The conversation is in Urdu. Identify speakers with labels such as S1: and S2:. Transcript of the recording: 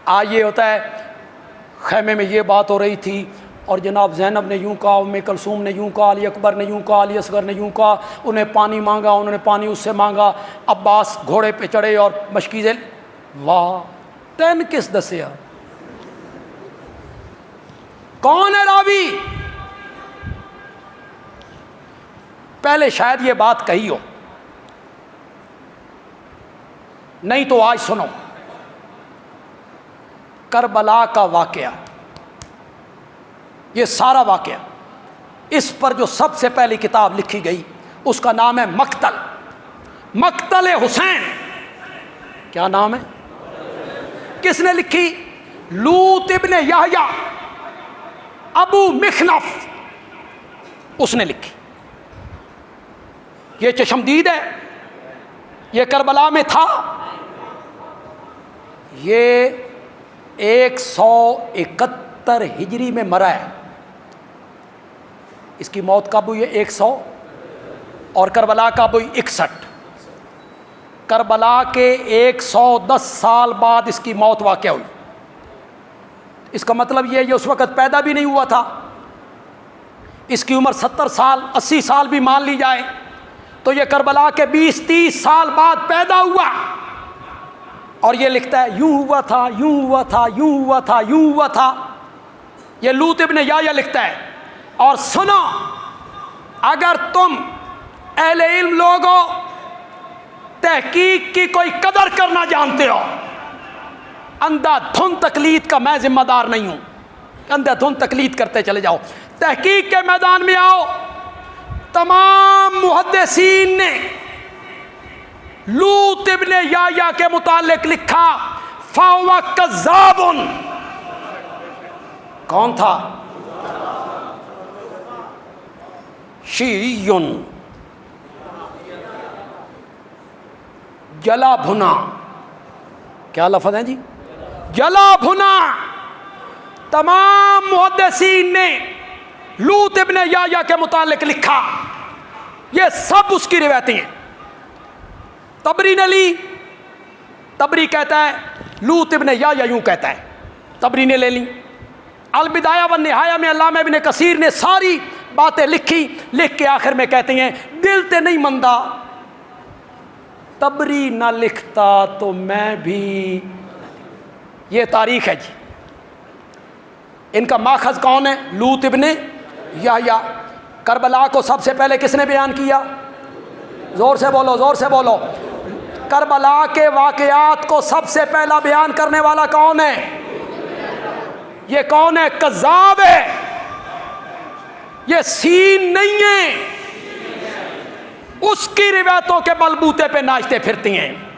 S1: آج یہ ہوتا ہے خیمے میں یہ بات ہو رہی تھی اور جناب زینب نے یوں کہا، ام کلثوم نے یوں کہا، علی اکبر نے یوں کہا، علی اصغر نے یوں کہا، انہیں پانی مانگا، انہوں نے پانی اس سے مانگا، عباس گھوڑے پہ چڑھے اور مشکیزیں، واہ تین کس دسیا؟ کون ہے راوی؟ پہلے شاید یہ بات کہی ہو، نہیں تو آج سنو کربلا کا واقعہ، یہ سارا واقعہ، اس پر جو سب سے پہلی کتاب لکھی گئی اس کا نام ہے مقتل، مقتل حسین۔ کیا نام ہے؟ کس نے لکھی؟ لوط ابن یحییٰ ابو مخنف، اس نے لکھی۔ یہ چشمدید ہے، یہ کربلا میں تھا، یہ 171 ہجری میں مرا ہے، اس کی موت کب ہوئی ہے؟ 100، اور کربلا کب ہوئی؟ 61۔ کربلا کے 110 سال بعد اس کی موت واقع ہوئی۔ اس کا مطلب یہ اس وقت پیدا بھی نہیں ہوا تھا، اس کی عمر 70 سال 80 سال بھی مان لی جائے تو یہ کربلا کے 20-30 سال بعد پیدا ہوا، اور یہ لکھتا ہے یوں ہوا تھا، یوں ہوا تھا، یوں ہوا تھا، یوں ہوا تھا۔ یہ لوط ابن یحییٰ لکھتا ہے۔ اور سنو، اگر تم اہل علم لوگوں تحقیق کی کوئی قدر کرنا جانتے ہو، اندھا دھند تقلید کا میں ذمہ دار نہیں ہوں، اندھا دھند تقلید کرتے چلے جاؤ، تحقیق کے میدان میں آؤ۔ تمام محدثین نے لوط ابن یحییٰ کے متعلق لکھا فَهُوَ كَذَّابٌ۔ کون تھا؟ شیعیٌ جلا بھنا۔ کیا لفظ ہیں جی؟ جلا بھنا۔ تمام محدثین نے لوط ابن یحییٰ کے متعلق لکھا، یہ سب اس کی روایتیں ہیں۔ طبری نے لی، طبری کہتا ہے لوط ابن یحییٰ یوں کہتا ہے، طبری نے لے لی۔ البدایہ والنہایہ میں علامہ ابن کثیر نے ساری باتیں لکھی، لکھ کے آخر میں کہتے ہیں دل تے نہیں مندہ، طبری نہ لکھتا تو میں بھی۔ یہ تاریخ ہے جی۔ ان کا ماخذ کون ہے؟ لوط ابن یحییٰ۔ کربلا کو سب سے پہلے کس نے بیان کیا؟ زور سے بولو، زور سے بولو۔ کربلا کے واقعات کو سب سے پہلا بیان کرنے والا کون ہے؟ یہ کون ہے؟ کذاب ہے، یہ سین نہیں ہے، اس کی روایتوں کے بلبوتے پہ ناچتے پھرتی ہیں۔